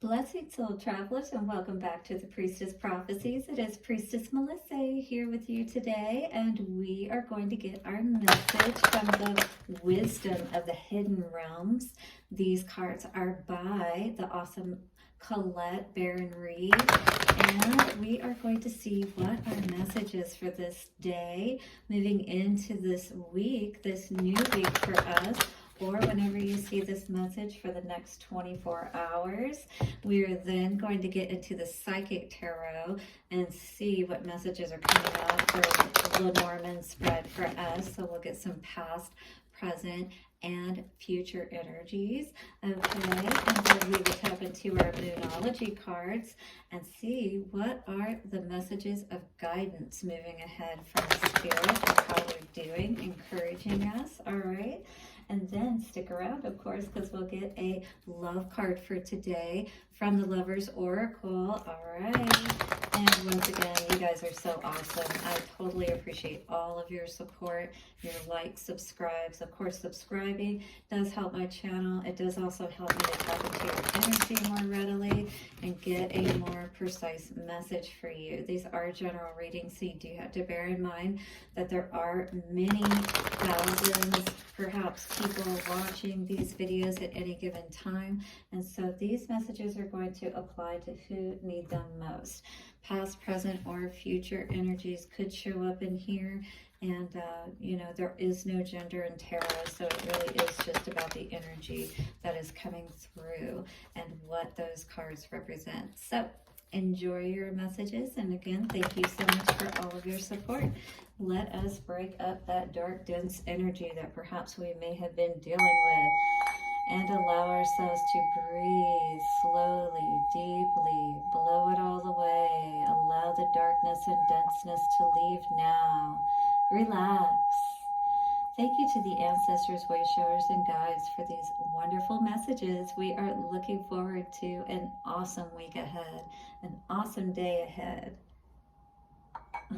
Blessings, soul travelers, and welcome back to the Priestess Prophecies. It is Priestess Melissae here with you today, and we are going to get our message from the Wisdom of the Hidden Realms. These cards are by the awesome Colette Baron Reed, and we are going to see what our message is for this day, moving into this week, this new week for us, or whenever you see this message for the next 24 hours. We are then going to get into the Psychic Tarot and see what messages are coming out for Lenormand spread for us. So we'll get some past, present, and future energies. Okay, and then we will tap into our Moonology cards and see what are the messages of guidance moving ahead from Spirit and how they're doing, encouraging us. All right. And then stick around, of course, because we'll get a love card for today from the Lover's Oracle. All right. And once again, you guys are so awesome. I totally appreciate all of your support, your likes, subscribes. Of course, subscribing does help my channel. It does also help me to tap into your energy more readily and get a more precise message for you. These are general readings, so you do have to bear in mind that there are many thousands, perhaps, people watching these videos at any given time. And so these messages are going to apply to who need them most. Past, present, or future energies could show up in here. And, you know, there is no gender in tarot, so it really is just about the energy that is coming through and what those cards represent. So enjoy your messages. And again, thank you so much for all of your support. Let us break up that dark, dense energy that perhaps we may have been dealing with and allow ourselves to breathe slowly, deeply, blow it all away. Allow the darkness and denseness to leave now. Relax. Thank you to the ancestors, way showers, and guides for these wonderful messages. We are looking forward to an awesome week ahead, an awesome day ahead.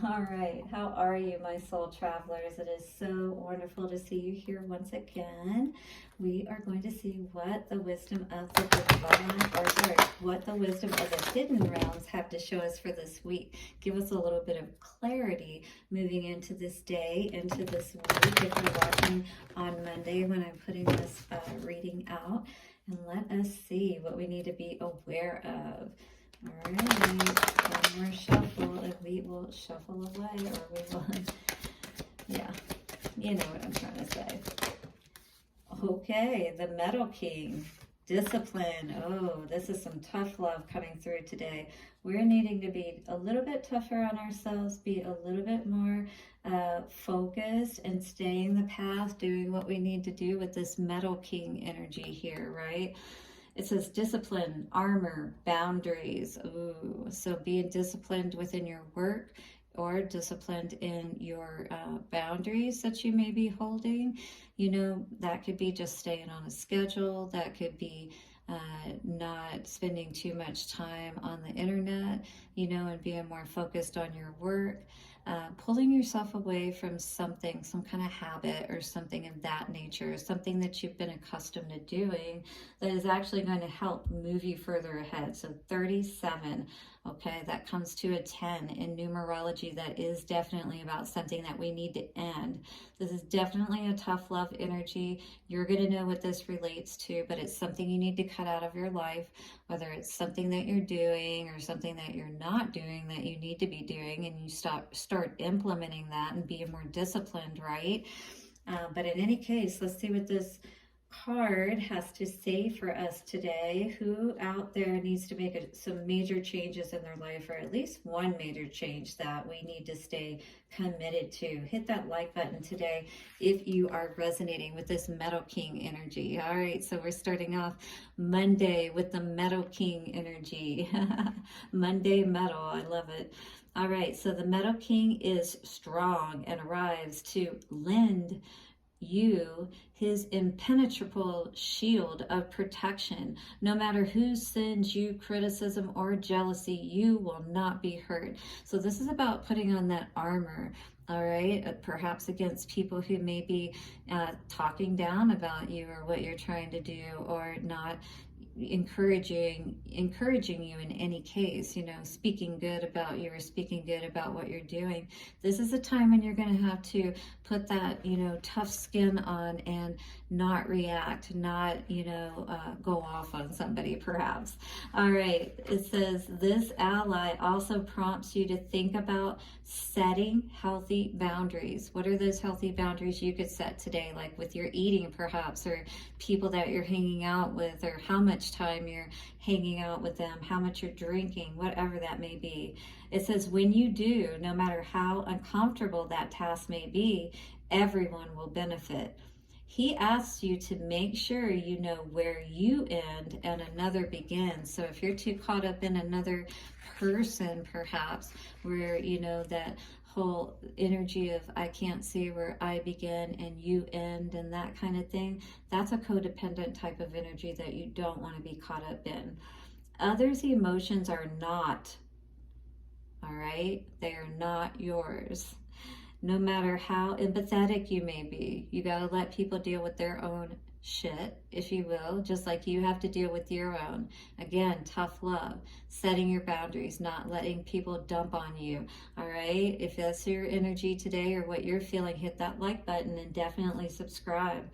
All right, how are you, my soul travelers? It is so wonderful to see you here once again. We are going to see what the wisdom of the divine, or sorry, what the wisdom of the hidden realms have to show us for this week. Give us a little bit of clarity moving into this day, into this week, if you're watching on Monday when I'm putting this reading out. And let us see what we need to be aware of. All right, one more shuffle, and we will shuffle away, or we will, yeah, you know what I'm trying to say. Okay, the Metal King, discipline. Oh, this is some tough love coming through today. We're needing to be a little bit tougher on ourselves, be a little bit more focused and staying the path, doing what we need to do with this Metal King energy here, right? It says discipline, armor, boundaries. Ooh, so being disciplined within your work or disciplined in your boundaries that you may be holding. You know, that could be just staying on a schedule. That could be not spending too much time on the internet, you know, and being more focused on your work. Pulling yourself away from something, some kind of habit or something of that nature, something that you've been accustomed to doing that is actually going to help move you further ahead. So 37, okay, that comes to a 10 in numerology. That is definitely about something that we need to end. This is definitely a tough love energy. You're going to know what this relates to, but it's something you need to cut out of your life, whether it's something that you're doing or something that you're not doing that you need to be doing, and you start implementing that and being more disciplined, right? But in any case, let's see what this card has to say for us today. Who out there needs to make some major changes in their life, or at least one major change that we need to stay committed to? Hit that like button today if you are resonating with this Metal King energy. All right, so we're starting off Monday with the Metal King energy. Monday metal, I love it. All right, so the Metal King is strong and arrives to lend you his impenetrable shield of protection. No matter who sends you criticism or jealousy, you will not be hurt. So this is about putting on that armor, all right, perhaps against people who may be talking down about you or what you're trying to do, or not encouraging you in any case, you know, speaking good about you or speaking good about what you're doing. This is a time when you're going to have to put that, you know, tough skin on and not react, not, you know, go off on somebody perhaps. All right, it says this ally also prompts you to think about setting healthy boundaries. What are those healthy boundaries you could set today, like with your eating perhaps, or people that you're hanging out with, or how much time you're hanging out with them, how much you're drinking, whatever that may be. It says when you do, no matter how uncomfortable that task may be, everyone will benefit. He asks you to make sure you know where you end and another begins. So if you're too caught up in another person, perhaps, where, you know, that whole energy of I can't see where I begin and you end and that kind of thing, that's a codependent type of energy that you don't want to be caught up in. Others' emotions are not, all right? They are not yours. No matter how empathetic you may be, you got to let people deal with their own shit, if you will, just like you have to deal with your own. Again, tough love, setting your boundaries, not letting people dump on you. All right, if that's your energy today or what you're feeling, hit that like button and definitely subscribe.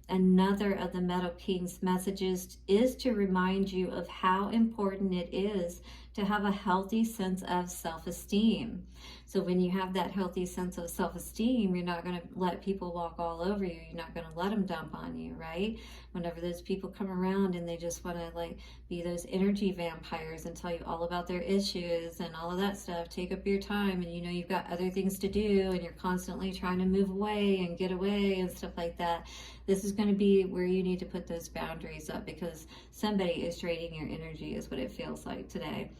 Another of the Metal King's messages is to remind you of how important it is to have a healthy sense of self-esteem. So when you have that healthy sense of self-esteem, you're not going to let people walk all over you. You're not going to let them dump on you, right? Whenever those people come around and they just want to like be those energy vampires and tell you all about their issues and all of that stuff, take up your time, and you know you've got other things to do and you're constantly trying to move away and get away and stuff like that. This is going to be where you need to put those boundaries up, because somebody is draining your energy is what it feels like today.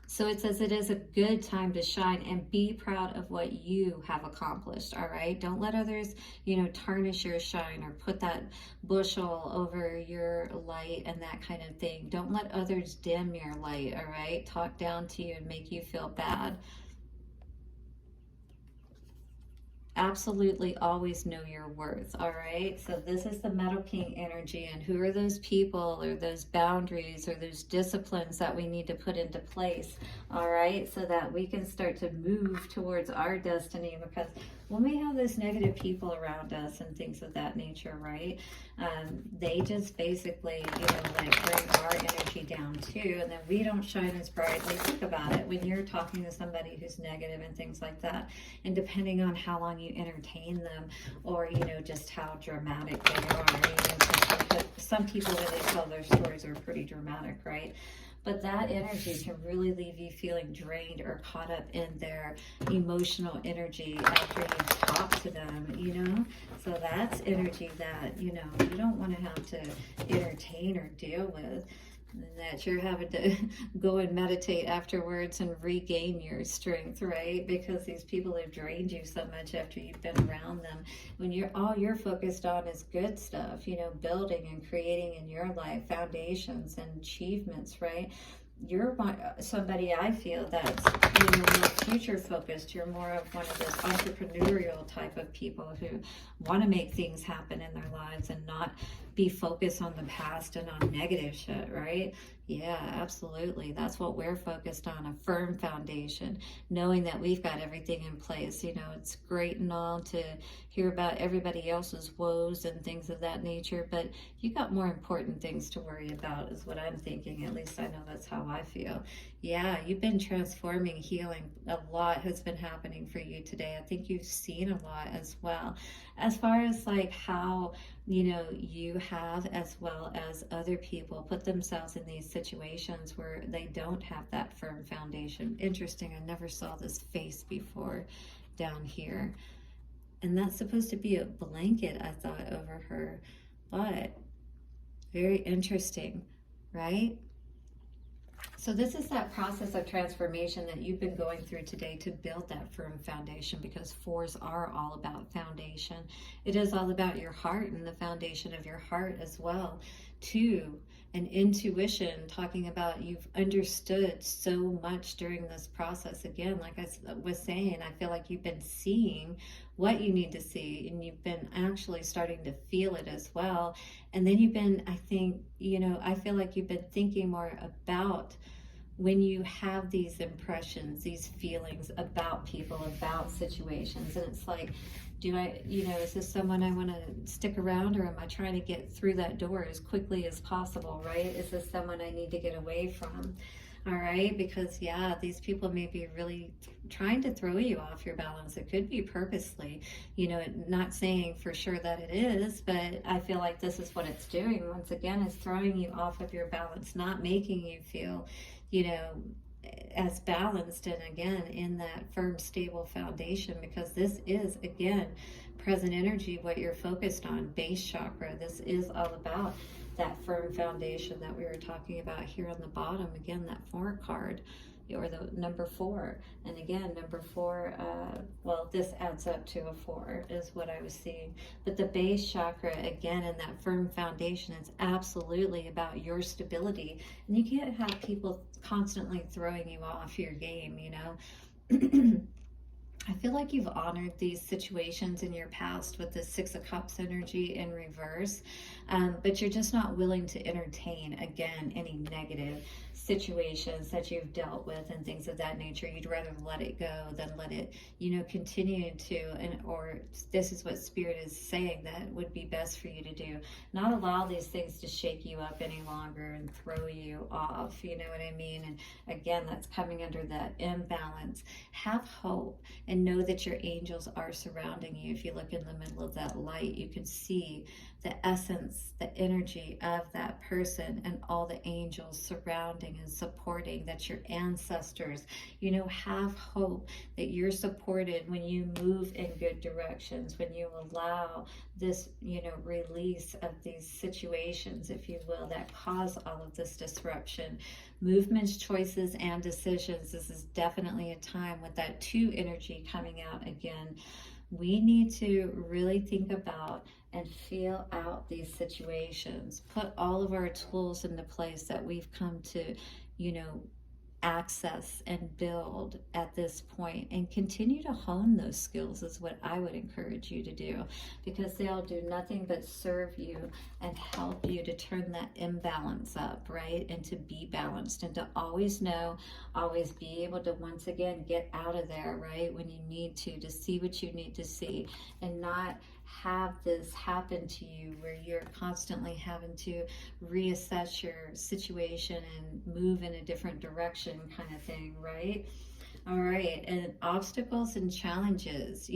So it says it is a good time to shine and be proud of what you have accomplished, all right? Don't let others, you know, tarnish your shine or put that bushel over your light and that kind of thing. Don't let others dim your light, all right? Talk down to you and make you feel bad. Absolutely always know your worth, all right? So this is the Metal King energy, and who are those people or those boundaries or those disciplines that we need to put into place, all right? So that we can start to move towards our destiny, because when we have those negative people around us and things of that nature, right? They just basically, you know, like bring our energy down too, and then we don't shine as brightly. Think about it when you're talking to somebody who's negative and things like that, and depending on how long you entertain them, or you know, just how dramatic they are. You know, some people when they tell their stories are pretty dramatic, right? But that energy can really leave you feeling drained or caught up in their emotional energy after you've talked to them, you know? So that's energy that, you know, you don't want to have to entertain or deal with. And that you're having to go and meditate afterwards and regain your strength, right? Because these people have drained you so much after you've been around them. When all you're focused on is good stuff, you know, building and creating in your life, foundations and achievements, right? You're somebody, I feel, that's, you know, more future focused. You're more of one of those entrepreneurial type of people who want to make things happen in their lives and not be focused on the past and on negative shit, right? Yeah, absolutely. That's what we're focused on, a firm foundation, knowing that we've got everything in place. You know, it's great and all to hear about everybody else's woes and things of that nature, but you got more important things to worry about is what I'm thinking. At least I know that's how I feel. Yeah, you've been transforming, healing. A lot has been happening for you today. I think you've seen a lot as well. As far as like how, you know, you have, as well as other people, put themselves in these situations where they don't have that firm foundation. Interesting, I never saw this face before down here. And that's supposed to be a blanket, I thought, over her. But very interesting, right? So this is that process of transformation that you've been going through today to build that firm foundation, because fours are all about foundation. It is all about your heart and the foundation of your heart as well, too. and intuition, talking about you've understood so much during this process. Again, like I was saying, I feel like you've been seeing what you need to see, and you've been actually starting to feel it as well. And then you've been, I think, I feel like you've been thinking more about when you have these impressions, these feelings about people, about situations, and it's like, is this someone I want to stick around, or am I trying to get through that door as quickly as possible, right? Is this someone I need to get away from? All right, because these people may be really trying to throw you off your balance. It could be purposely, not saying for sure that it is, but I feel like this is what it's doing. Once again, it's throwing you off of your balance, not making you feel, as balanced, and again, in that firm, stable foundation, because this is, again, present energy, what you're focused on, base chakra. This is all about that firm foundation that we were talking about here on the bottom. Again, that 4 card, or the number 4. And again, number 4, this adds up to a 4 is what I was seeing. But the base chakra, again, in that firm foundation, is absolutely about your stability. And you can't have people constantly throwing you off your game, I feel like you've honored these situations in your past with the 6 of Cups energy in reverse, but you're just not willing to entertain, again, any negative situations that you've dealt with and things of that nature. You'd rather let it go than let it, continue to, or this is what Spirit is saying that would be best for you to do. Not allow these things to shake you up any longer and throw you off, you know what I mean? And again, that's coming under that imbalance. Have hope and know that your angels are surrounding you. If you look in the middle of that light, you can see the essence, the energy of that person, and all the angels surrounding and supporting, that your ancestors, have hope that you're supported when you move in good directions, when you allow this, release of these situations, if you will, that cause all of this disruption. Movements, choices, and decisions. This is definitely a time with that 2 energy coming out again. We need to really think about and feel out these situations. Put all of our tools into place that we've come to, access and build at this point, and continue to hone those skills is what I would encourage you to do, because they'll do nothing but serve you and help you to turn that imbalance up, right? And to be balanced, and to always know, always be able to once again get out of there, right? When you need to see what you need to see, and not have this happen to you where you're constantly having to reassess your situation and move in a different direction, kind of thing, right? All right, and obstacles and challenges,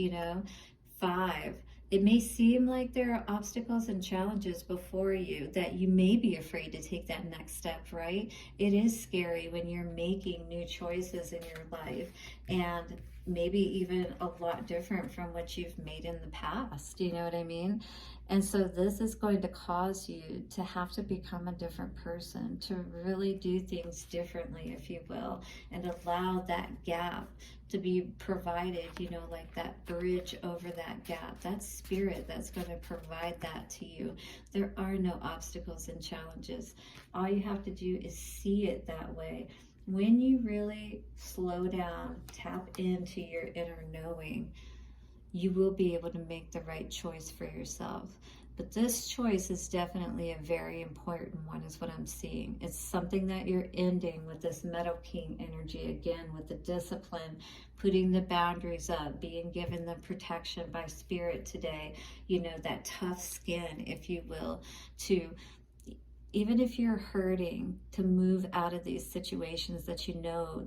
5. It may seem like there are obstacles and challenges before you that you may be afraid to take that next step, right? It is scary when you're making new choices in your life, and maybe even a lot different from what you've made in the past, you know what I mean? And so this is going to cause you to have to become a different person, to really do things differently, if you will, and allow that gap to be provided, like that bridge over that gap. That's Spirit that's going to provide that to you. There are no obstacles and challenges. All you have to do is see it that way. When you really slow down, tap into your inner knowing, you will be able to make the right choice for yourself. But this choice is definitely a very important one, is what I'm seeing. It's something that you're ending with this Metal King energy, again, with the discipline, putting the boundaries up, being given the protection by Spirit today, that tough skin, if you will, to, even if you're hurting, to move out of these situations that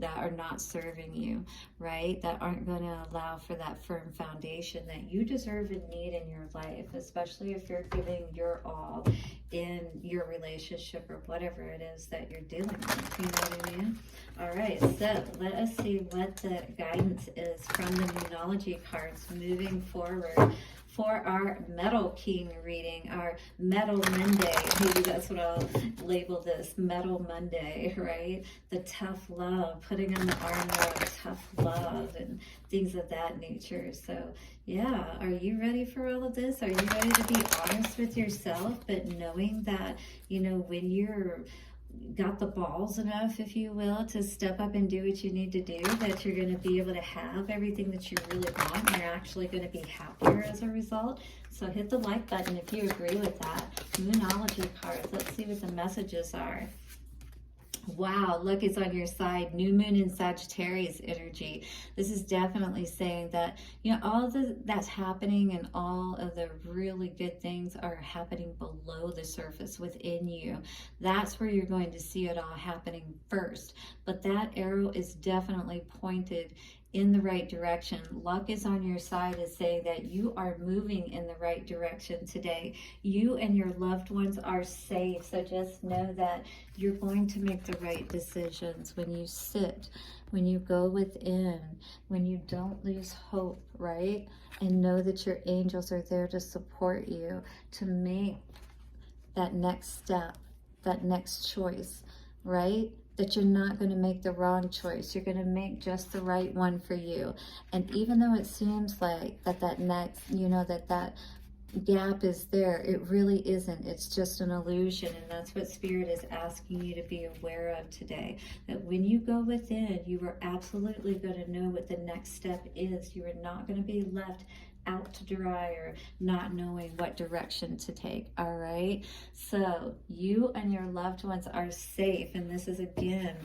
that are not serving you, right? That aren't going to allow for that firm foundation that you deserve and need in your life, especially if you're giving your all in your relationship or whatever it is that you're dealing with, you know what I mean? All right, so let us see what the guidance is from the numerology cards moving forward for our Metal King reading, our Metal Monday. Maybe that's what I'll label this, Metal Monday, right? The tough love, putting on the armor of tough love and things of that nature. So yeah, are you ready for all of this? Are you ready to be honest with yourself, but knowing knowing that, you know, when you're got the balls enough, if you will, to step up and do what you need to do, that you're going to be able to have everything that you really want. You're actually going to be happier as a result. So hit the like button if you agree with that. Moonology cards. Let's see what the messages are. Wow, luck is on your side. New moon in Sagittarius energy. This is definitely saying that, you know, all that's happening and all of the really good things are happening below the surface within you. That's where you're going to see it all happening first. But that arrow is definitely pointed in the right direction. Luck is on your side is saying that you are moving in the right direction today. You and your loved ones are safe. So just know that you're going to make the right decisions when you sit, when you go within, when you don't lose hope, right? And know that your angels are there to support you to make that next step, that next choice, right? That you're not going to make the wrong choice. You're going to make just the right one for you. And even though it seems like that next, you know, that gap is there, it really isn't. It's just an illusion. And that's what Spirit is asking you to be aware of today. That when you go within, you are absolutely going to know what the next step is. You are not going to be left out to dry or not knowing what direction to take. All right, so you and your loved ones are safe. And this is again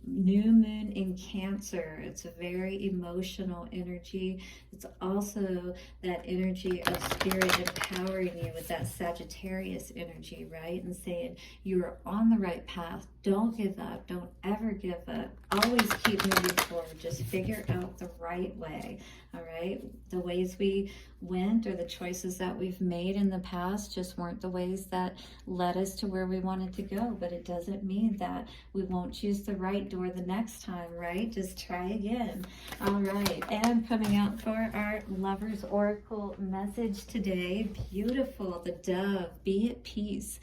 new moon in Cancer. It's a very emotional energy. It's also that energy of Spirit empowering you with that Sagittarius energy, right? And saying you're on the right path. Don't give up. Don't ever give up. Always keep moving forward. Just figure out the right way. All right, the ways we went or the choices that we've made in the past just weren't the ways that led us to where we wanted to go. But it doesn't mean that we won't choose the right door the next time, right? Just try again. All right, and coming out for our Lovers Oracle message today, beautiful, the Dove, be at peace.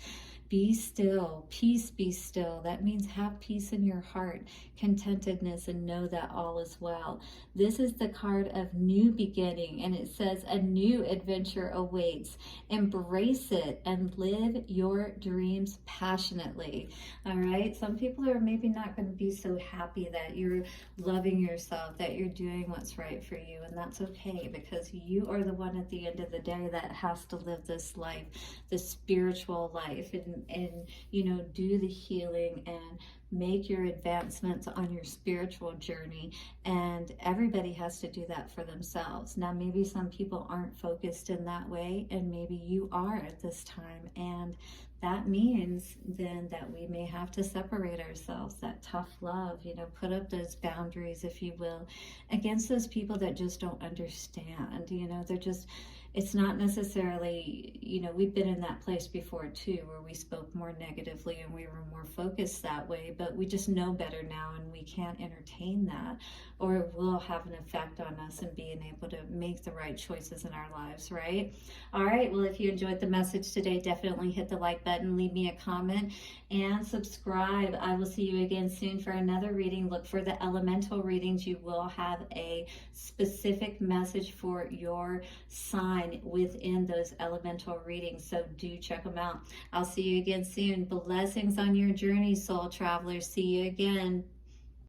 Be still, peace, be still. That means have peace in your heart, contentedness, and know that all is well. This is the card of new beginning, and it says a new adventure awaits. Embrace it and live your dreams passionately. All right, some people are maybe not going to be so happy that you're loving yourself, that you're doing what's right for you, and that's okay, because you are the one at the end of the day that has to live this life, this spiritual life, and you know, do the healing and make your advancements on your spiritual journey. And everybody has to do that for themselves. Now, maybe some people aren't focused in that way, and maybe you are at this time, and that means then that we may have to separate ourselves, that tough love, you know, put up those boundaries, if you will, against those people that just don't understand. You know, they're just, it's not necessarily, you know, we've been in that place before too, where we spoke more negatively and we were more focused that way, but we just know better now, and we can't entertain that, or it will have an effect on us and being able to make the right choices in our lives, right? All right, well, if you enjoyed the message today, definitely hit the like button, leave me a comment, and subscribe. I will see you again soon for another reading. Look for the elemental readings. You will have a specific message for your sign within those elemental readings, so do check them out. I'll see you again soon. Blessings on your journey, soul travelers. See you again.